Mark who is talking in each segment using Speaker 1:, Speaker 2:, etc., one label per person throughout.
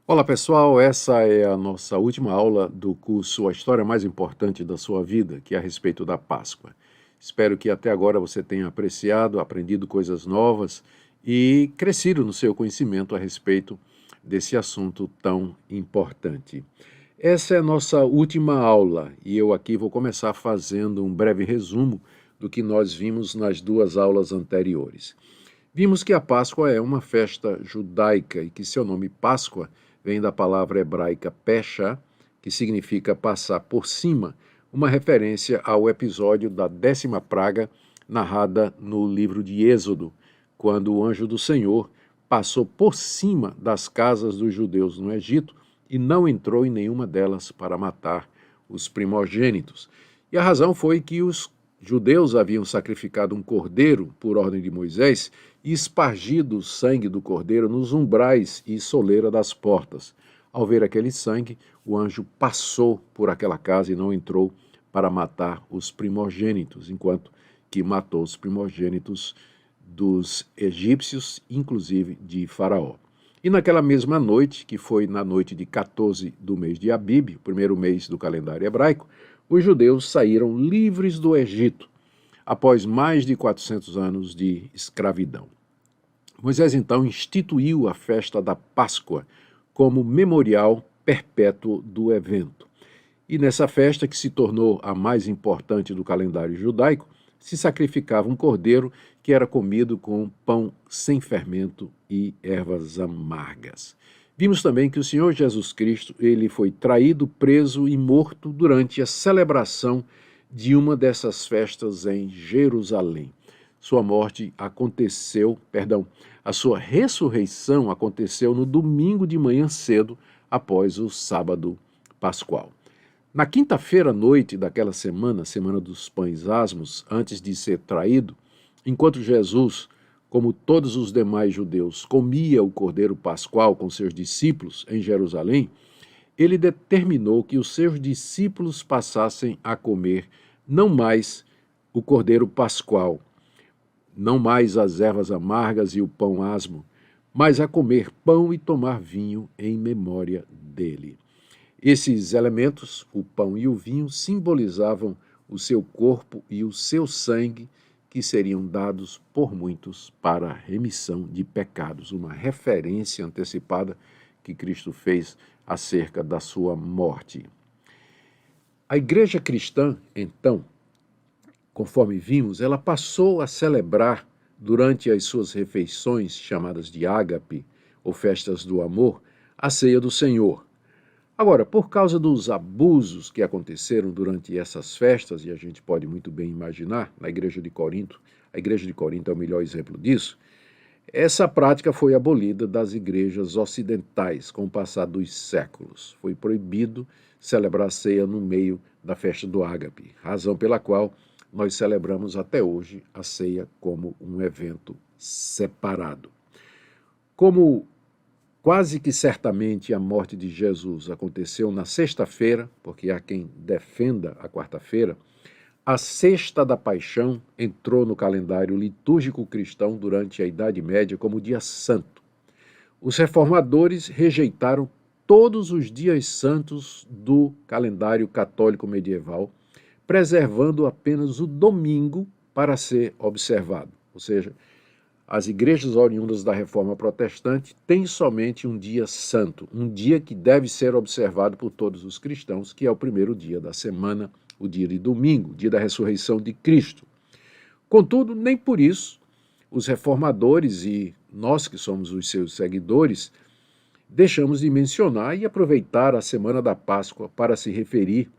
Speaker 1: Olá pessoal, essa é a nossa última aula do curso A História Mais Importante da Sua Vida, que é a respeito da Páscoa. Espero que até agora você tenha apreciado, aprendido coisas novas e crescido no seu conhecimento a respeito desse assunto tão importante. Essa é a nossa última aula e eu aqui vou começar fazendo um breve resumo do que nós vimos nas duas aulas anteriores. Vimos que a Páscoa é uma festa judaica e que seu nome Páscoa vem da palavra hebraica pesha, que significa passar por cima, uma referência ao episódio da 10ª praga narrada no livro de Êxodo, quando o anjo do Senhor passou por cima das casas dos judeus no Egito e não entrou em nenhuma delas para matar os primogênitos. E a razão foi que os judeus haviam sacrificado um cordeiro por ordem de Moisés e espargido o sangue do cordeiro nos umbrais e soleira das portas. Ao ver aquele sangue, o anjo passou por aquela casa e não entrou para matar os primogênitos, enquanto que matou os primogênitos dos egípcios, inclusive de Faraó. E naquela mesma noite, que foi na noite de 14 do mês de Abib, o primeiro mês do calendário hebraico, os judeus saíram livres do Egito, após mais de 400 anos de escravidão. Moisés então instituiu a festa da Páscoa como memorial perpétuo do evento. E nessa festa, que se tornou a mais importante do calendário judaico, se sacrificava um cordeiro que era comido com pão sem fermento e ervas amargas. Vimos também que o Senhor Jesus Cristo, ele foi traído, preso e morto durante a celebração de uma dessas festas em Jerusalém. Sua morte aconteceu, a sua ressurreição aconteceu no domingo de manhã cedo, após o sábado pascual. Na quinta-feira à noite daquela semana, Semana dos Pães Asmos, antes de ser traído, enquanto Jesus, como todos os demais judeus, comia o cordeiro pascual com seus discípulos em Jerusalém, ele determinou que os seus discípulos passassem a comer não mais o cordeiro pascual, não mais as ervas amargas e o pão asmo, mas a comer pão e tomar vinho em memória dele. Esses elementos, o pão e o vinho, simbolizavam o seu corpo e o seu sangue, que seriam dados por muitos para a remissão de pecados, uma referência antecipada que Cristo fez acerca da sua morte. A igreja cristã, então, conforme vimos, ela passou a celebrar durante as suas refeições, chamadas de ágape, ou festas do amor, a ceia do Senhor. Agora, por causa dos abusos que aconteceram durante essas festas, e a gente pode muito bem imaginar, na igreja de Corinto, a igreja de Corinto é o melhor exemplo disso, essa prática foi abolida das igrejas ocidentais com o passar dos séculos. Foi proibido celebrar a ceia no meio da festa do ágape, razão pela qual nós celebramos até hoje a ceia como um evento separado. Como quase que certamente a morte de Jesus aconteceu na sexta-feira, porque há quem defenda a quarta-feira, a Sexta da Paixão entrou no calendário litúrgico cristão durante a Idade Média como dia santo. Os reformadores rejeitaram todos os dias santos do calendário católico medieval, preservando apenas o domingo para ser observado. Ou seja, as igrejas oriundas da Reforma Protestante têm somente um dia santo, um dia que deve ser observado por todos os cristãos, que é o primeiro dia da semana, o dia de domingo, o dia da ressurreição de Cristo. Contudo, nem por isso os reformadores e nós que somos os seus seguidores deixamos de mencionar e aproveitar a semana da Páscoa para se referir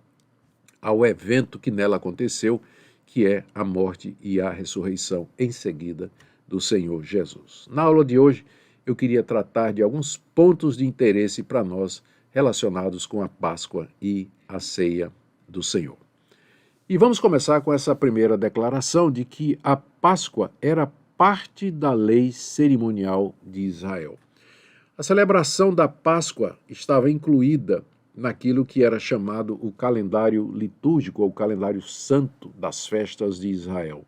Speaker 1: ao evento que nela aconteceu, que é a morte e a ressurreição em seguida do Senhor Jesus. Na aula de hoje, eu queria tratar de alguns pontos de interesse para nós relacionados com a Páscoa e a ceia do Senhor. E vamos começar com essa primeira declaração de que a Páscoa era parte da lei cerimonial de Israel. A celebração da Páscoa estava incluída naquilo que era chamado o calendário litúrgico, ou calendário santo das festas de Israel.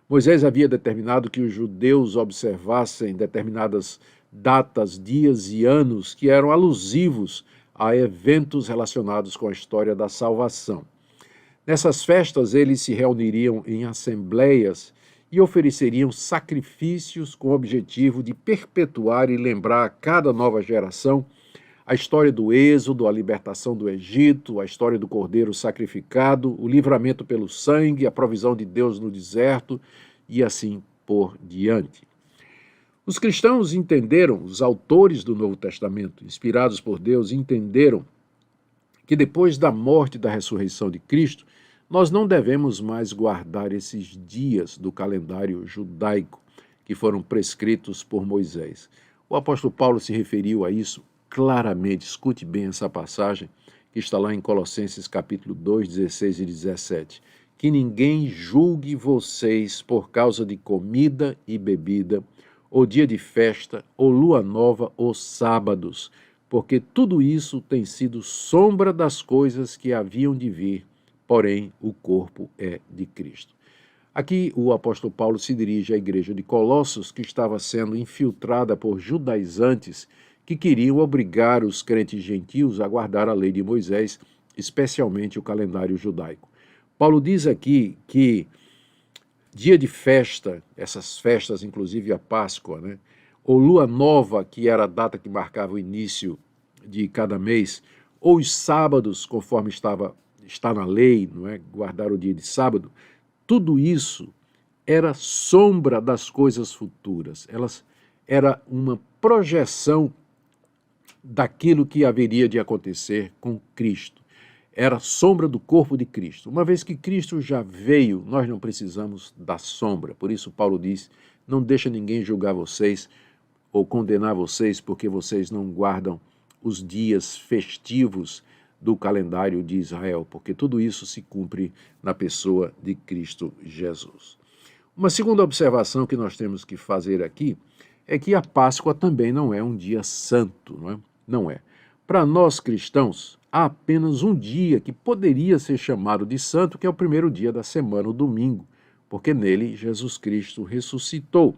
Speaker 1: Moisés havia determinado que os judeus observassem determinadas datas, dias e anos que eram alusivos a eventos relacionados com a história da salvação. Nessas festas, eles se reuniriam em assembleias e ofereceriam sacrifícios com o objetivo de perpetuar e lembrar a cada nova geração a história do Êxodo, a libertação do Egito, a história do Cordeiro sacrificado, o livramento pelo sangue, a provisão de Deus no deserto e assim por diante. Os cristãos entenderam, os autores do Novo Testamento, inspirados por Deus, entenderam que depois da morte e da ressurreição de Cristo, nós não devemos mais guardar esses dias do calendário judaico que foram prescritos por Moisés. O apóstolo Paulo se referiu a isso claramente. Escute bem essa passagem que está lá em Colossenses capítulo 2, 16 e 17. Que ninguém julgue vocês por causa de comida e bebida, ou dia de festa, ou lua nova, ou sábados, porque tudo isso tem sido sombra das coisas que haviam de vir, porém o corpo é de Cristo. Aqui o apóstolo Paulo se dirige à igreja de Colossos, que estava sendo infiltrada por judaizantes que queriam obrigar os crentes gentios a guardar a lei de Moisés, especialmente o calendário judaico. Paulo diz aqui que dia de festa, essas festas, inclusive a Páscoa, ou lua nova, que era a data que marcava o início de cada mês, ou os sábados, conforme está na lei, guardar o dia de sábado, tudo isso era sombra das coisas futuras. Era uma projeção daquilo que haveria de acontecer com Cristo. Era sombra do corpo de Cristo. Uma vez que Cristo já veio, nós não precisamos da sombra. Por isso Paulo diz, não deixa ninguém julgar vocês ou condenar vocês porque vocês não guardam os dias festivos do calendário de Israel, porque tudo isso se cumpre na pessoa de Cristo Jesus. Uma segunda observação que nós temos que fazer aqui é que a Páscoa também não é um dia santo, não é? Não é. Para nós cristãos, há apenas um dia que poderia ser chamado de santo, que é o primeiro dia da semana, o domingo, porque nele Jesus Cristo ressuscitou.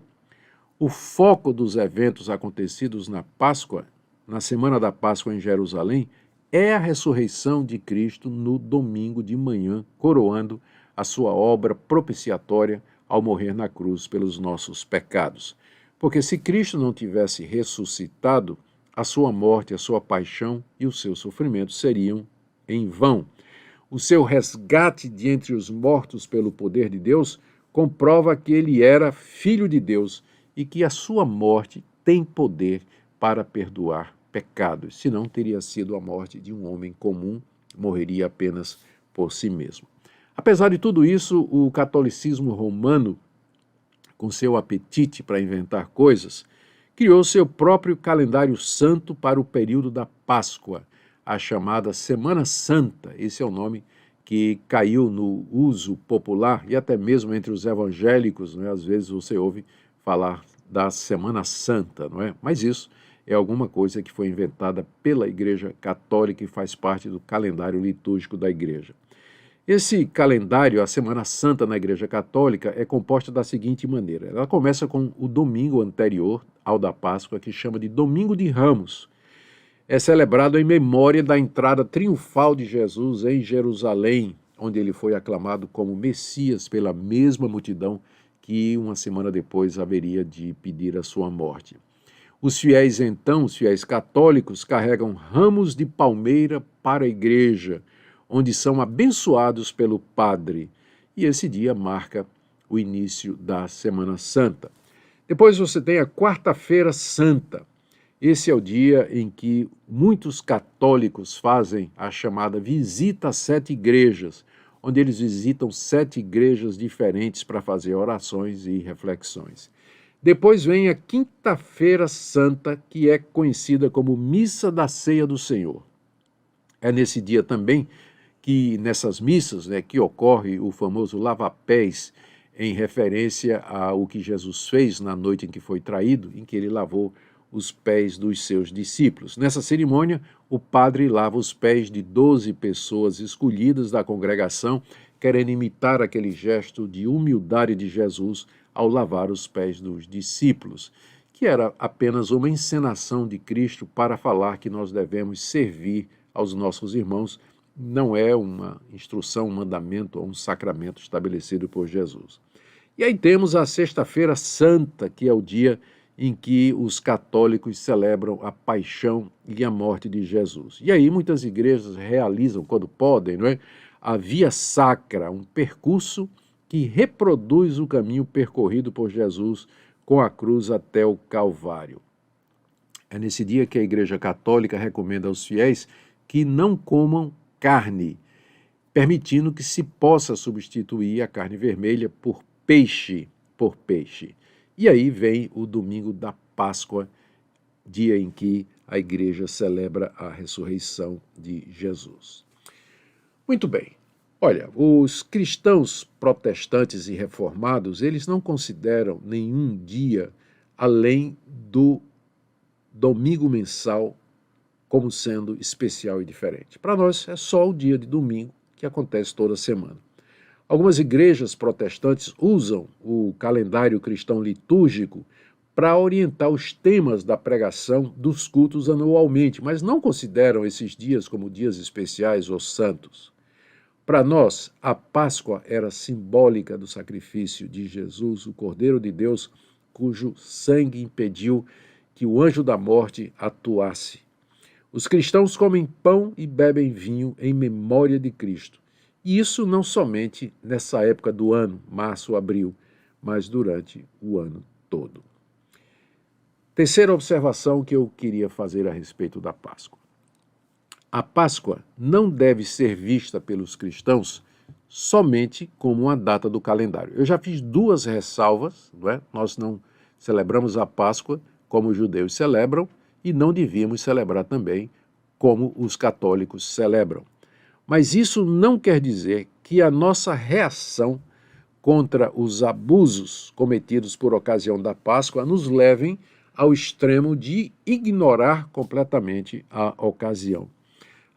Speaker 1: O foco dos eventos acontecidos na Páscoa, na semana da Páscoa em Jerusalém, é a ressurreição de Cristo no domingo de manhã, coroando a sua obra propiciatória ao morrer na cruz pelos nossos pecados. Porque se Cristo não tivesse ressuscitado, a sua morte, a sua paixão e o seu sofrimento seriam em vão. O seu resgate de entre os mortos pelo poder de Deus comprova que ele era filho de Deus e que a sua morte tem poder para perdoar pecados, senão teria sido a morte de um homem comum, morreria apenas por si mesmo. Apesar de tudo isso, o catolicismo romano, com seu apetite para inventar coisas, criou seu próprio calendário santo para o período da Páscoa, a chamada Semana Santa. Esse é o nome que caiu no uso popular e até mesmo entre os evangélicos, às vezes você ouve falar da Semana Santa, não é? Mas isso é alguma coisa que foi inventada pela Igreja Católica e faz parte do calendário litúrgico da Igreja. Esse calendário, a Semana Santa na Igreja Católica, é composta da seguinte maneira. Ela começa com o domingo anterior ao da Páscoa, que chama de Domingo de Ramos. É celebrado em memória da entrada triunfal de Jesus em Jerusalém, onde ele foi aclamado como Messias pela mesma multidão que uma semana depois haveria de pedir a sua morte. Os fiéis, então, os fiéis católicos, carregam ramos de palmeira para a igreja, onde são abençoados pelo padre. E esse dia marca o início da Semana Santa. Depois você tem a Quarta-feira Santa. Esse é o dia em que muitos católicos fazem a chamada visita a 7 igrejas, onde eles visitam 7 igrejas diferentes para fazer orações e reflexões. Depois vem a Quinta-feira Santa, que é conhecida como Missa da Ceia do Senhor. É nesse dia também que nessas missas, que ocorre o famoso lava-pés, em referência ao que Jesus fez na noite em que foi traído, em que ele lavou os pés dos seus discípulos. Nessa cerimônia, o padre lava os pés de 12 pessoas escolhidas da congregação, querendo imitar aquele gesto de humildade de Jesus ao lavar os pés dos discípulos, que era apenas uma encenação de Cristo para falar que nós devemos servir aos nossos irmãos. Não é uma instrução, um mandamento ou um sacramento estabelecido por Jesus. E aí temos a Sexta-feira Santa, que é o dia em que os católicos celebram a paixão e a morte de Jesus. E aí muitas igrejas realizam, quando podem, não é, a Via Sacra, um percurso que reproduz o caminho percorrido por Jesus com a cruz até o Calvário. É nesse dia que a Igreja Católica recomenda aos fiéis que não comam carne, permitindo que se possa substituir a carne vermelha por peixe. E aí vem o domingo da Páscoa, dia em que a igreja celebra a ressurreição de Jesus. Muito bem. Olha, os cristãos protestantes e reformados, eles não consideram nenhum dia além do domingo mensal como sendo especial e diferente. Para nós é só o dia de domingo, que acontece toda semana. Algumas igrejas protestantes usam o calendário cristão litúrgico para orientar os temas da pregação dos cultos anualmente, mas não consideram esses dias como dias especiais ou santos. Para nós, a Páscoa era simbólica do sacrifício de Jesus, o Cordeiro de Deus, cujo sangue impediu que o anjo da morte atuasse. Os cristãos comem pão e bebem vinho em memória de Cristo. E isso não somente nessa época do ano, março, abril, mas durante o ano todo. Terceira observação que eu queria fazer a respeito da Páscoa. A Páscoa não deve ser vista pelos cristãos somente como uma data do calendário. Eu já fiz duas ressalvas, não é? Nós não celebramos a Páscoa como os judeus celebram e não devíamos celebrar também como os católicos celebram. Mas isso não quer dizer que a nossa reação contra os abusos cometidos por ocasião da Páscoa nos levem ao extremo de ignorar completamente a ocasião.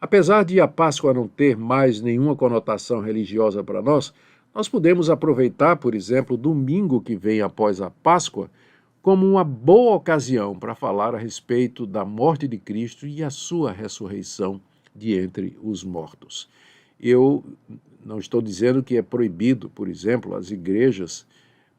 Speaker 1: Apesar de a Páscoa não ter mais nenhuma conotação religiosa para nós, nós podemos aproveitar, por exemplo, o domingo que vem após a Páscoa, como uma boa ocasião para falar a respeito da morte de Cristo e a sua ressurreição de entre os mortos. Eu não estou dizendo que é proibido, por exemplo, as igrejas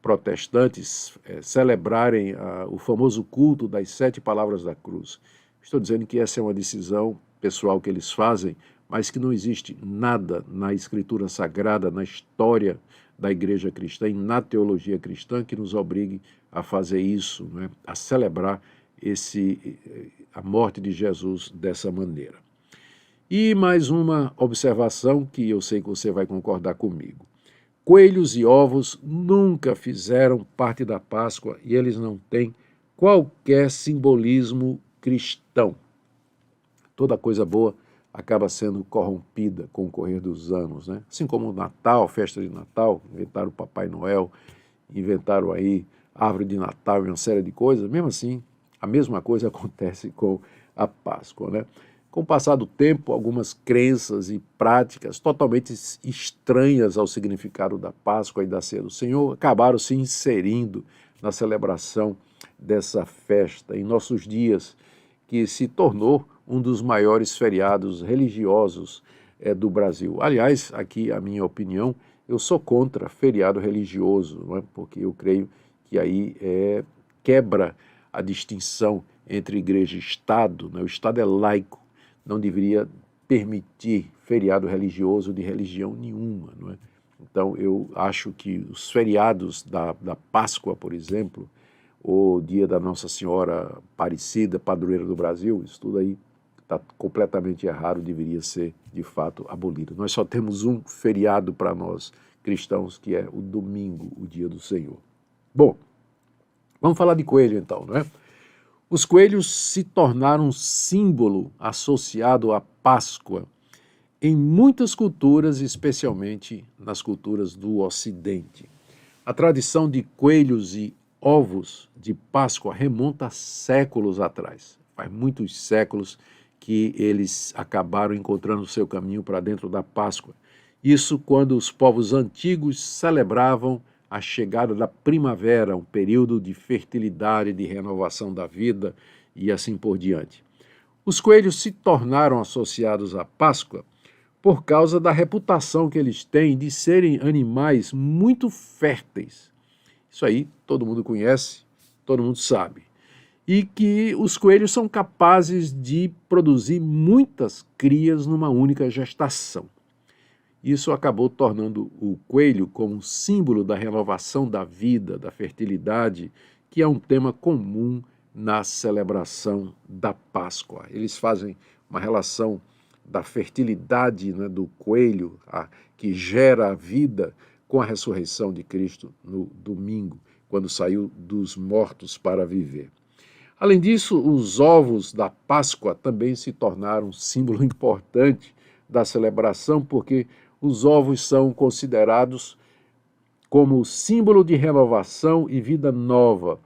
Speaker 1: protestantes celebrarem o famoso culto das 7 palavras da cruz. Estou dizendo que essa é uma decisão pessoal que eles fazem, mas que não existe nada na Escritura Sagrada, na história da igreja cristã e na teologia cristã que nos obrigue a fazer isso, né? A celebrar a morte de Jesus dessa maneira. E mais uma observação que eu sei que você vai concordar comigo. Coelhos e ovos nunca fizeram parte da Páscoa e eles não têm qualquer simbolismo cristão. Toda coisa boa acaba sendo corrompida com o correr dos anos, né? Assim como o Natal, festa de Natal, inventaram o Papai Noel, inventaram aí árvore de Natal e uma série de coisas, mesmo assim, a mesma coisa acontece com a Páscoa, né? Com o passar do tempo, algumas crenças e práticas totalmente estranhas ao significado da Páscoa e da Ceia do Senhor acabaram se inserindo na celebração dessa festa em nossos dias, que se tornou um dos maiores feriados religiosos do Brasil. Aliás, aqui a minha opinião, eu sou contra feriado religioso, não é? Porque eu creio que aí quebra a distinção entre igreja e Estado, né? O Estado é laico, não deveria permitir feriado religioso de religião nenhuma, não é? Então eu acho que os feriados da Páscoa, por exemplo, o dia da Nossa Senhora Aparecida, padroeira do Brasil, isso tudo aí está completamente errado, deveria ser, de fato, abolido. Nós só temos um feriado para nós cristãos, que é o domingo, o dia do Senhor. Bom, vamos falar de coelho então, não é? Os coelhos se tornaram um símbolo associado à Páscoa em muitas culturas, especialmente nas culturas do Ocidente. A tradição de coelhos e ovos de Páscoa remonta a séculos atrás. Faz muitos séculos que eles acabaram encontrando o seu caminho para dentro da Páscoa. Isso quando os povos antigos celebravam a chegada da primavera, um período de fertilidade, de renovação da vida e assim por diante. Os coelhos se tornaram associados à Páscoa por causa da reputação que eles têm de serem animais muito férteis. Isso aí todo mundo conhece, todo mundo sabe. E que os coelhos são capazes de produzir muitas crias numa única gestação. Isso acabou tornando o coelho como um símbolo da renovação da vida, da fertilidade, que é um tema comum na celebração da Páscoa. Eles fazem uma relação da fertilidade, né, do coelho, que gera a vida, com a ressurreição de Cristo no domingo, quando saiu dos mortos para viver. Além disso, os ovos da Páscoa também se tornaram um símbolo importante da celebração, porque os ovos são considerados como símbolo de renovação e vida nova.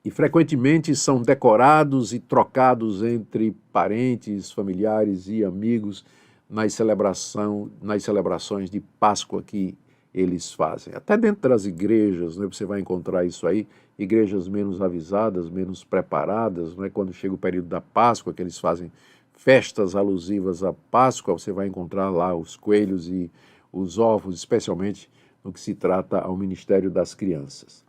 Speaker 1: E frequentemente são decorados e trocados entre parentes, familiares e amigos nas celebrações de Páscoa que eles fazem. Até dentro das igrejas, né, você vai encontrar isso aí, igrejas menos avisadas, menos preparadas, né, quando chega o período da Páscoa, que eles fazem festas alusivas à Páscoa, você vai encontrar lá os coelhos e os ovos, especialmente no que se trata ao ministério das crianças.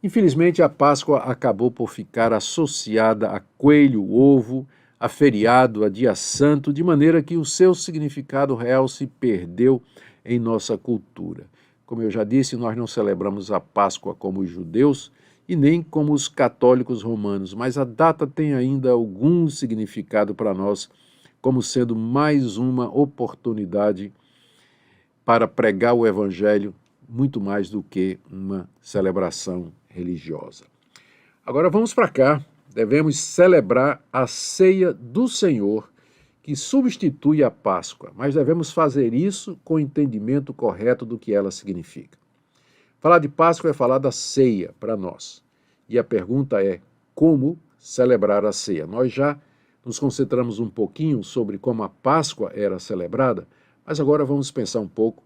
Speaker 1: Infelizmente, a Páscoa acabou por ficar associada a coelho, ovo, a feriado, a dia santo, de maneira que o seu significado real se perdeu em nossa cultura. Como eu já disse, nós não celebramos a Páscoa como os judeus e nem como os católicos romanos, mas a data tem ainda algum significado para nós, como sendo mais uma oportunidade para pregar o Evangelho, muito mais do que uma celebração religiosa. Agora vamos para cá, devemos celebrar a ceia do Senhor, que substitui a Páscoa, mas devemos fazer isso com o entendimento correto do que ela significa. Falar de Páscoa é falar da ceia para nós. E a pergunta é, como celebrar a ceia? Nós já nos concentramos um pouquinho sobre como a Páscoa era celebrada, mas agora vamos pensar um pouco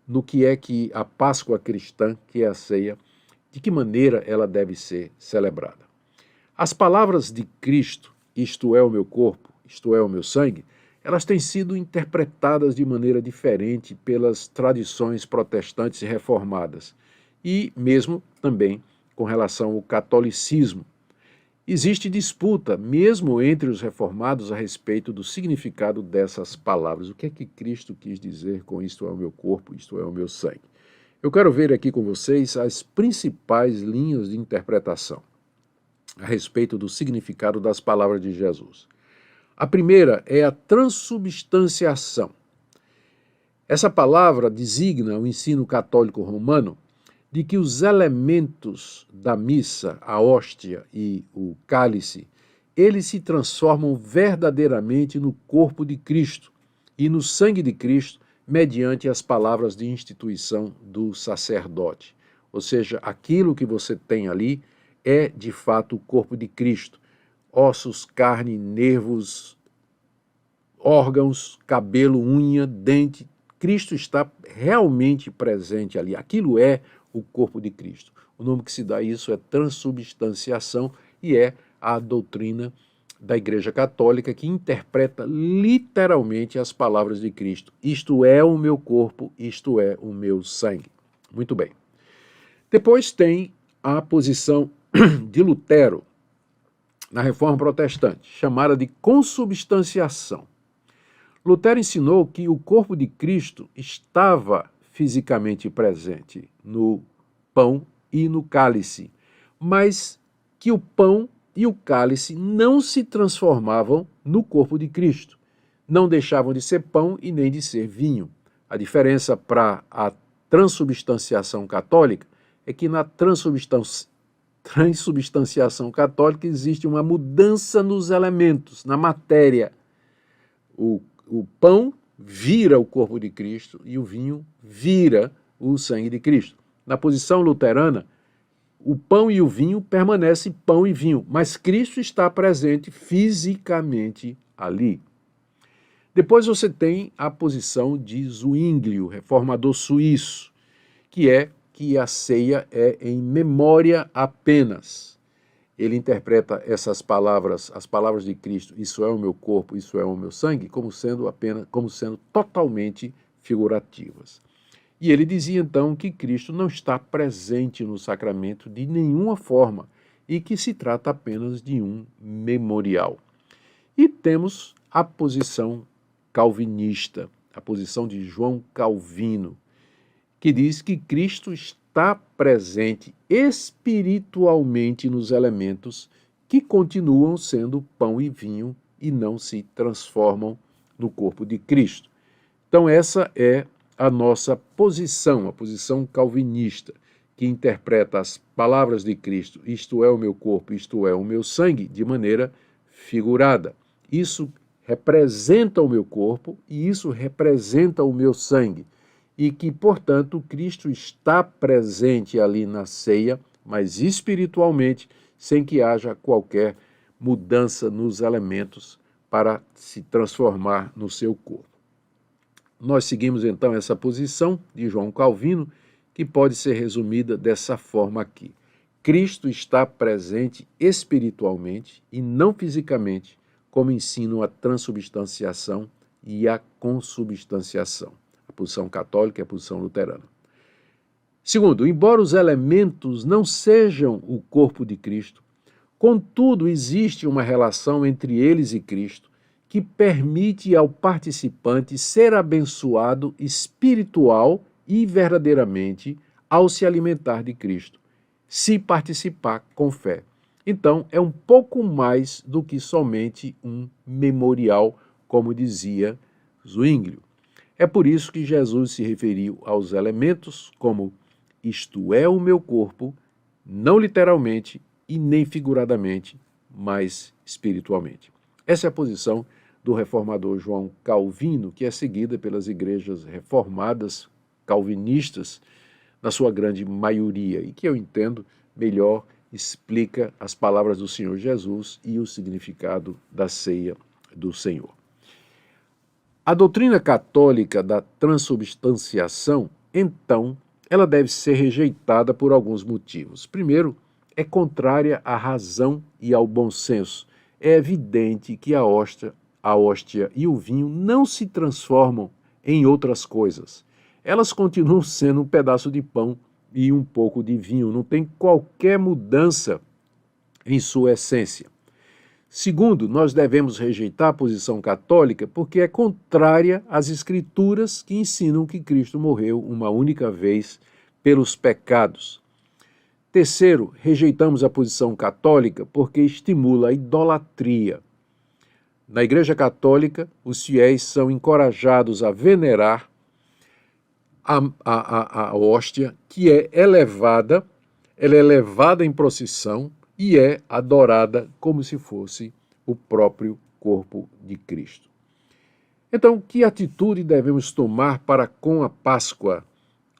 Speaker 1: no que é que a Páscoa cristã, que é a ceia, de que maneira ela deve ser celebrada. As palavras de Cristo, isto é o meu corpo, isto é o meu sangue, elas têm sido interpretadas de maneira diferente pelas tradições protestantes e reformadas, e mesmo também com relação ao catolicismo. Existe disputa, mesmo entre os reformados, a respeito do significado dessas palavras. O que é que Cristo quis dizer com isto é o meu corpo, isto é o meu sangue? Eu quero ver aqui com vocês as principais linhas de interpretação a respeito do significado das palavras de Jesus. A primeira é a transubstanciação. Essa palavra designa o ensino católico romano de que os elementos da missa, a hóstia e o cálice, eles se transformam verdadeiramente no corpo de Cristo e no sangue de Cristo mediante as palavras de instituição do sacerdote. Ou seja, aquilo que você tem ali é de fato o corpo de Cristo. Ossos, carne, nervos, órgãos, cabelo, unha, dente. Cristo está realmente presente ali. Aquilo é o corpo de Cristo. O nome que se dá a isso é transubstanciação e é a doutrina da Igreja Católica que interpreta literalmente as palavras de Cristo. Isto é o meu corpo, isto é o meu sangue. Muito bem. Depois tem a posição de Lutero na Reforma Protestante, chamada de consubstanciação. Lutero ensinou que o corpo de Cristo estava fisicamente presente no pão e no cálice, mas que o pão e o cálice não se transformavam no corpo de Cristo, não deixavam de ser pão e nem de ser vinho. A diferença para a transubstanciação católica é que na transubstanciação católica existe uma mudança nos elementos, na matéria. O pão vira o corpo de Cristo e o vinho vira o sangue de Cristo. Na posição luterana, o pão e o vinho permanecem pão e vinho, mas Cristo está presente fisicamente ali. Depois você tem a posição de Zwinglio, reformador suíço, que é que a ceia é em memória apenas. Ele interpreta essas palavras, as palavras de Cristo, isso é o meu corpo, isso é o meu sangue, como sendo totalmente figurativas. E ele dizia então que Cristo não está presente no sacramento de nenhuma forma e que se trata apenas de um memorial. E temos a posição calvinista, a posição de João Calvino, que diz que Cristo está presente espiritualmente nos elementos que continuam sendo pão e vinho e não se transformam no corpo de Cristo. Então essa é a nossa posição, a posição calvinista, que interpreta as palavras de Cristo, isto é o meu corpo, isto é o meu sangue, de maneira figurada. Isso representa o meu corpo e isso representa o meu sangue. E que, portanto, Cristo está presente ali na ceia, mas espiritualmente, sem que haja qualquer mudança nos elementos para se transformar no seu corpo. Nós seguimos então essa posição de João Calvino, que pode ser resumida dessa forma aqui. Cristo está presente espiritualmente e não fisicamente, como ensinam a transubstanciação e a consubstanciação. A posição católica e a posição luterana. Segundo, embora os elementos não sejam o corpo de Cristo, contudo existe uma relação entre eles e Cristo que permite ao participante ser abençoado espiritual e verdadeiramente ao se alimentar de Cristo, se participar com fé. Então, é um pouco mais do que somente um memorial, como dizia Zwinglio. É por isso que Jesus se referiu aos elementos como isto é o meu corpo, não literalmente e nem figuradamente, mas espiritualmente. Essa é a posição do reformador João Calvino, que é seguida pelas igrejas reformadas calvinistas, na sua grande maioria, e que eu entendo melhor explica as palavras do Senhor Jesus e o significado da ceia do Senhor. A doutrina católica da transubstanciação, então, ela deve ser rejeitada por alguns motivos. Primeiro, é contrária à razão e ao bom senso. É evidente que a hóstia e o vinho não se transformam em outras coisas. Elas continuam sendo um pedaço de pão e um pouco de vinho. Não tem qualquer mudança em sua essência. Segundo, nós devemos rejeitar a posição católica porque é contrária às escrituras que ensinam que Cristo morreu uma única vez pelos pecados. Terceiro, rejeitamos a posição católica porque estimula a idolatria. Na Igreja Católica, os fiéis são encorajados a venerar a hóstia, que ela é levada em procissão e é adorada como se fosse o próprio corpo de Cristo. Então, que atitude devemos tomar para com a Páscoa,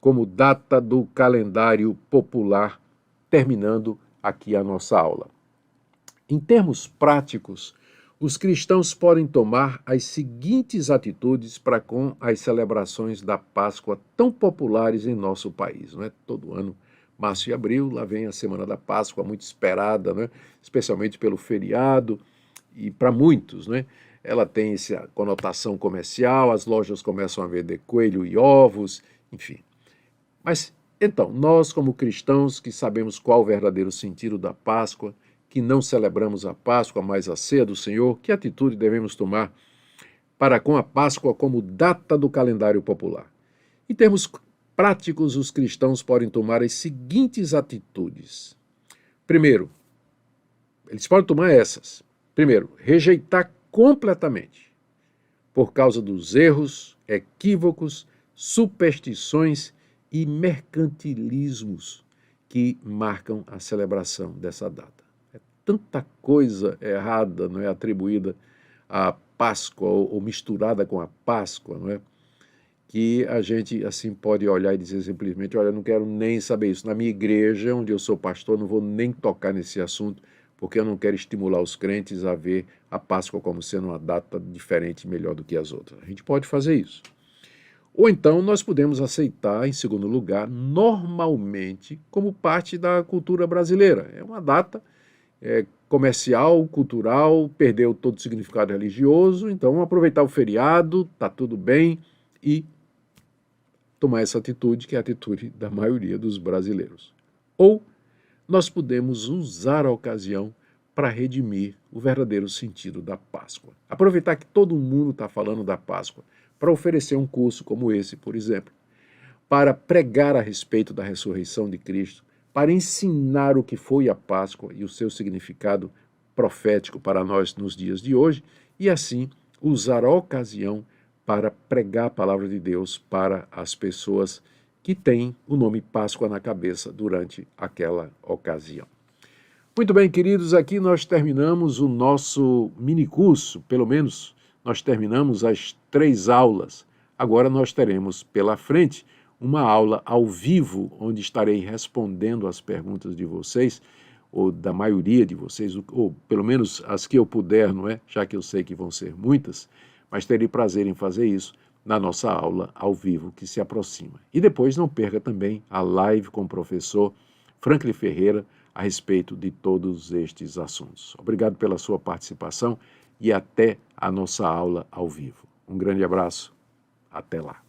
Speaker 1: como data do calendário popular, terminando aqui a nossa aula? Em termos práticos, os cristãos podem tomar as seguintes atitudes para com as celebrações da Páscoa tão populares em nosso país. Não é? Todo ano, março e abril, lá vem a Semana da Páscoa, muito esperada, né? Especialmente pelo feriado, e para muitos, né? Ela tem essa conotação comercial, as lojas começam a vender coelho e ovos, enfim. Mas, então, nós como cristãos que sabemos qual o verdadeiro sentido da Páscoa, que não celebramos a Páscoa, mas a ceia do Senhor, que atitude devemos tomar para com a Páscoa como data do calendário popular? Em termos práticos, os cristãos podem tomar as seguintes atitudes. Primeiro, eles podem tomar essas. Primeiro, rejeitar completamente, por causa dos erros, equívocos, superstições e mercantilismos que marcam a celebração dessa data. É tanta coisa errada, não é, atribuída à Páscoa ou misturada com a Páscoa, não é? Que a gente assim pode olhar e dizer simplesmente, olha, eu não quero nem saber isso. Na minha igreja, onde eu sou pastor, não vou nem tocar nesse assunto, porque eu não quero estimular os crentes a ver a Páscoa como sendo uma data diferente e melhor do que as outras. A gente pode fazer isso. Ou então nós podemos aceitar, em segundo lugar, normalmente, como parte da cultura brasileira. É uma data comercial, cultural, perdeu todo o significado religioso, então vamos aproveitar o feriado, tá tudo bem, e tomar essa atitude, que é a atitude da maioria dos brasileiros. Ou nós podemos usar a ocasião para redimir o verdadeiro sentido da Páscoa. Aproveitar que todo mundo está falando da Páscoa para oferecer um curso como esse, por exemplo, para pregar a respeito da ressurreição de Cristo, para ensinar o que foi a Páscoa e o seu significado profético para nós nos dias de hoje, e assim usar a ocasião para pregar a palavra de Deus para as pessoas que têm o nome Páscoa na cabeça durante aquela ocasião. Muito bem, queridos, aqui nós terminamos o nosso minicurso, pelo menos nós terminamos as 3 aulas. Agora nós teremos pela frente uma aula ao vivo, onde estarei respondendo as perguntas de vocês, ou da maioria de vocês, ou pelo menos as que eu puder, não é? Já que eu sei que vão ser muitas, mas terei prazer em fazer isso na nossa aula ao vivo que se aproxima. E depois não perca também a live com o professor Franklin Ferreira a respeito de todos estes assuntos. Obrigado pela sua participação e até a nossa aula ao vivo. Um grande abraço, até lá.